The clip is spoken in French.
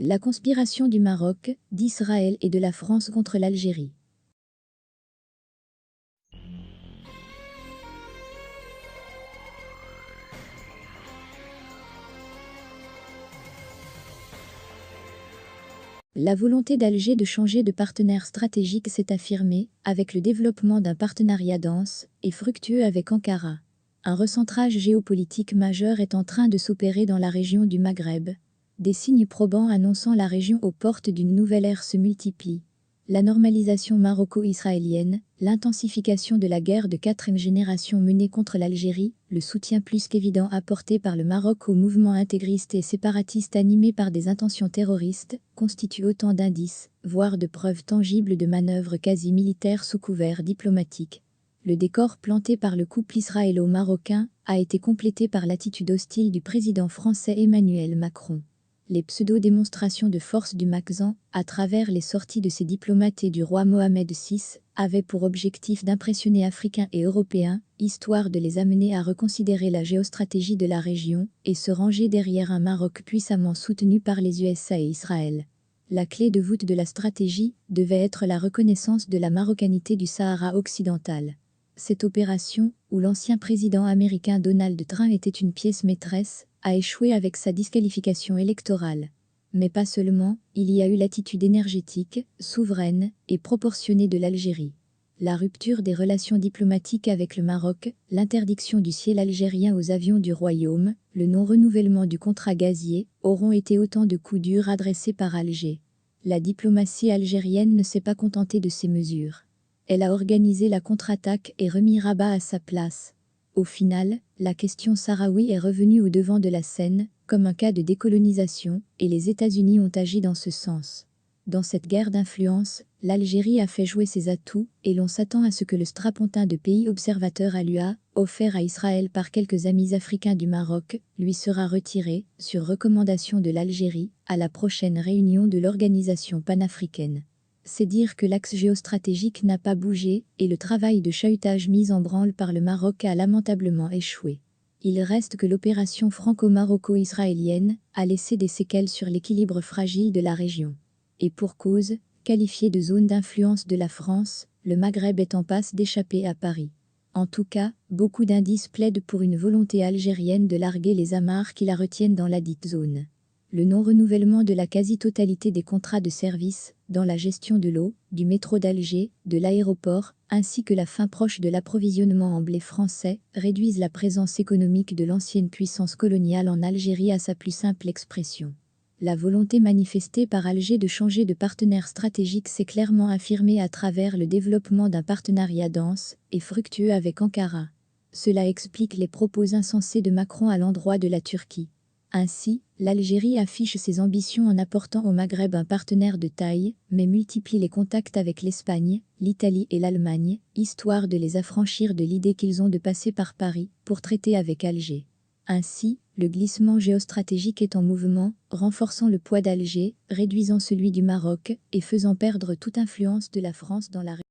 La conspiration du Maroc, d'Israël et de la France contre l'Algérie. La volonté d'Alger de changer de partenaire stratégique s'est affirmée, avec le développement d'un partenariat dense et fructueux avec Ankara. Un recentrage géopolitique majeur est en train de s'opérer dans la région du Maghreb. Des signes probants annonçant la région aux portes d'une nouvelle ère se multiplient. La normalisation maroco-israélienne, l'intensification de la guerre de quatrième génération menée contre l'Algérie, le soutien plus qu'évident apporté par le Maroc aux mouvements intégristes et séparatistes animés par des intentions terroristes, constituent autant d'indices, voire de preuves tangibles de manœuvres quasi militaires sous couvert diplomatique. Le décor planté par le couple israélo-marocain a été complété par l'attitude hostile du président français Emmanuel Macron. Les pseudo-démonstrations de force du Makhzen, à travers les sorties de ses diplomates et du roi Mohamed VI, avaient pour objectif d'impressionner Africains et Européens, histoire de les amener à reconsidérer la géostratégie de la région et se ranger derrière un Maroc puissamment soutenu par les USA et Israël. La clé de voûte de la stratégie devait être la reconnaissance de la marocanité du Sahara occidental. Cette opération, où l'ancien président américain Donald Trump était une pièce maîtresse, a échoué avec sa disqualification électorale. Mais pas seulement, il y a eu l'attitude énergétique, souveraine et proportionnée de l'Algérie. La rupture des relations diplomatiques avec le Maroc, l'interdiction du ciel algérien aux avions du royaume, le non-renouvellement du contrat gazier, auront été autant de coups durs adressés par Alger. La diplomatie algérienne ne s'est pas contentée de ces mesures. Elle a organisé la contre-attaque et remis Rabat à sa place. Au final, la question sahraoui est revenue au devant de la scène, comme un cas de décolonisation, et les États-Unis ont agi dans ce sens. Dans cette guerre d'influence, l'Algérie a fait jouer ses atouts, et l'on s'attend à ce que le strapontin de pays observateur à l'UA, offert à Israël par quelques amis africains du Maroc, lui sera retiré, sur recommandation de l'Algérie, à la prochaine réunion de l'organisation panafricaine. C'est dire que l'axe géostratégique n'a pas bougé et le travail de chahutage mis en branle par le Maroc a lamentablement échoué. Il reste que l'opération franco-maroco-israélienne a laissé des séquelles sur l'équilibre fragile de la région. Et pour cause, qualifié de zone d'influence de la France, le Maghreb est en passe d'échapper à Paris. En tout cas, beaucoup d'indices plaident pour une volonté algérienne de larguer les amarres qui la retiennent dans la dite zone. Le non-renouvellement de la quasi-totalité des contrats de service, dans la gestion de l'eau, du métro d'Alger, de l'aéroport, ainsi que la fin proche de l'approvisionnement en blé français, réduisent la présence économique de l'ancienne puissance coloniale en Algérie à sa plus simple expression. La volonté manifestée par Alger de changer de partenaire stratégique s'est clairement affirmée à travers le développement d'un partenariat dense et fructueux avec Ankara. Cela explique les propos insensés de Macron à l'endroit de la Turquie. Ainsi, l'Algérie affiche ses ambitions en apportant au Maghreb un partenaire de taille, mais multiplie les contacts avec l'Espagne, l'Italie et l'Allemagne, histoire de les affranchir de l'idée qu'ils ont de passer par Paris pour traiter avec Alger. Ainsi, le glissement géostratégique est en mouvement, renforçant le poids d'Alger, réduisant celui du Maroc et faisant perdre toute influence de la France dans la région.